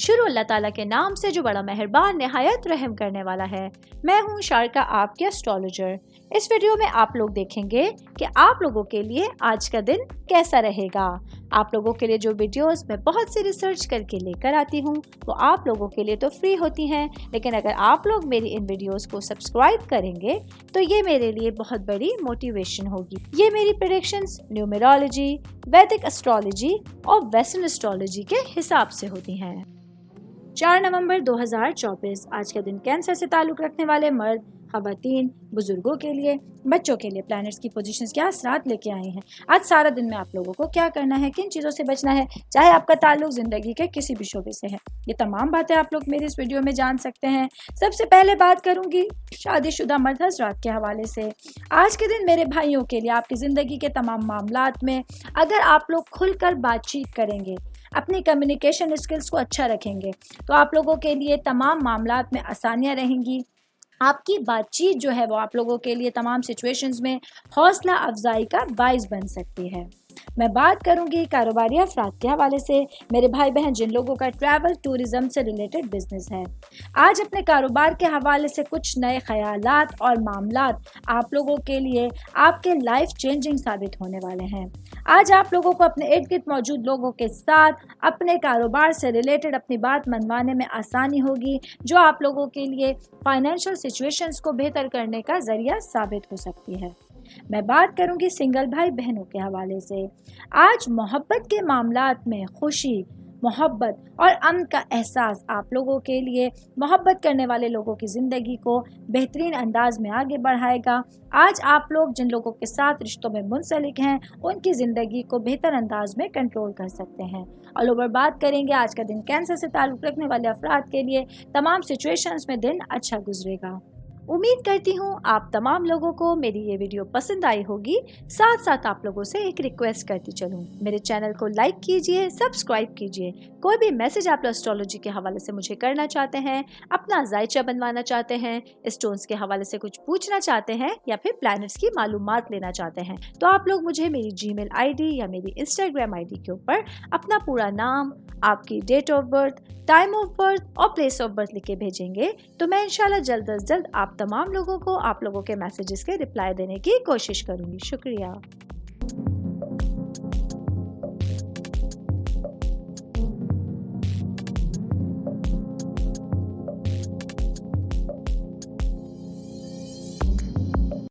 شروع اللہ تعالیٰ کے نام سے جو بڑا مہربان نہایت رحم کرنے والا ہے۔ میں ہوں شارکا، آپ کے اسٹرالوجر۔ اس ویڈیو میں آپ لوگ دیکھیں گے کہ آپ لوگوں کے لیے آج کا دن کیسا رہے گا۔ آپ لوگوں کے لیے جو ویڈیوز میں بہت سی ریسرچ کر کے لے کر آتی ہوں وہ آپ لوگوں کے لیے تو فری ہوتی ہیں، لیکن اگر آپ لوگ میری ان ویڈیوز کو سبسکرائب کریں گے تو یہ میرے لیے بہت بڑی موٹیویشن ہوگی۔ یہ میری پریڈکشنز نیومرولوجی، ویدک اسٹرالوجی اور ویسٹرن اسٹرالوجی کے حساب سے ہوتی ہیں۔ 4 نومبر 2024 آج کا دن کینسر سے تعلق رکھنے والے مرد، خواتین، بزرگوں کے لیے، بچوں کے لیے پلانٹس کی پوزیشنز کیا اثرات لے کے آئے ہیں۔ آج سارا دن میں آپ لوگوں کو کیا کرنا ہے، کن چیزوں سے بچنا ہے، چاہے آپ کا تعلق زندگی کے کسی بھی شعبے سے ہے، یہ تمام باتیں آپ لوگ میری اس ویڈیو میں جان سکتے ہیں۔ سب سے پہلے بات کروں گی شادی شدہ مرد حضرات کے حوالے سے۔ آج کے دن میرے بھائیوں کے لیے آپ کی زندگی کے تمام معاملات میں اگر آپ لوگ کھل کر بات چیت کریں گے، اپنی کمیونیکیشن اسکلز کو اچھا رکھیں گے تو آپ لوگوں کے لیے تمام معاملات میں آسانیاں رہیں گی۔ آپ کی بات چیت جو ہے وہ آپ لوگوں کے لیے تمام سچویشنز میں حوصلہ افزائی کا باعث بن سکتی ہے۔ میں بات کروں گی کاروباری افراد کے حوالے سے، میرے بھائی بہن جن لوگوں کا ٹریول ٹورزم سے ریلیٹڈ بزنس ہے، آج اپنے کاروبار کے حوالے سے کچھ نئے خیالات اور معاملات آپ لوگوں کے لیے آپ کے لائف چینجنگ ثابت ہونے والے ہیں۔ آج آپ لوگوں کو اپنے ارد گرد موجود لوگوں کے ساتھ اپنے کاروبار سے ریلیٹڈ اپنی بات منوانے میں آسانی ہوگی، جو آپ لوگوں کے لیے فائنینشیل سچویشنز کو بہتر کرنے کا ذریعہ ثابت ہو سکتی ہے۔ میں بات کروں گی سنگل بھائی بہنوں کے حوالے سے۔ آج محبت کے معاملات میں خوشی، محبت اور امن کا احساس آپ لوگوں کے لیے محبت کرنے والے لوگوں کی زندگی کو بہترین انداز میں آگے بڑھائے گا۔ آج آپ لوگ جن لوگوں کے ساتھ رشتوں میں منسلک ہیں ان کی زندگی کو بہتر انداز میں کنٹرول کر سکتے ہیں۔ آل اوور بات کریں گے آج کا دن کینسر سے تعلق رکھنے والے افراد کے لیے تمام سچویشنز میں دن اچھا گزرے گا۔ امید کرتی ہوں آپ تمام لوگوں کو میری یہ ویڈیو پسند آئی ہوگی۔ ساتھ ساتھ آپ لوگوں سے ایک ریکویسٹ کرتی چلوں، میرے چینل کو لائک کیجئے، سبسکرائب کیجئے۔ کوئی بھی میسج آپ اسٹرالوجی کے حوالے سے مجھے کرنا چاہتے ہیں، اپنا ذائچہ بنوانا چاہتے ہیں، اسٹونز کے حوالے سے کچھ پوچھنا چاہتے ہیں یا پھر پلانٹس کی معلومات لینا چاہتے ہیں تو آپ لوگ مجھے میری جی میل آئی ڈی یا میری انسٹاگرام آئی ڈی کے اوپر اپنا پورا نام، آپ کی date of birth, time of birth اور پلیس آف برتھ لکھ کے بھیجیں گے تو میں انشاءاللہ جلد از جلد آپ تمام لوگوں کو آپ لوگوں کے میسیجز کے رپلائی دینے کی کوشش کروں گی۔ شکریہ۔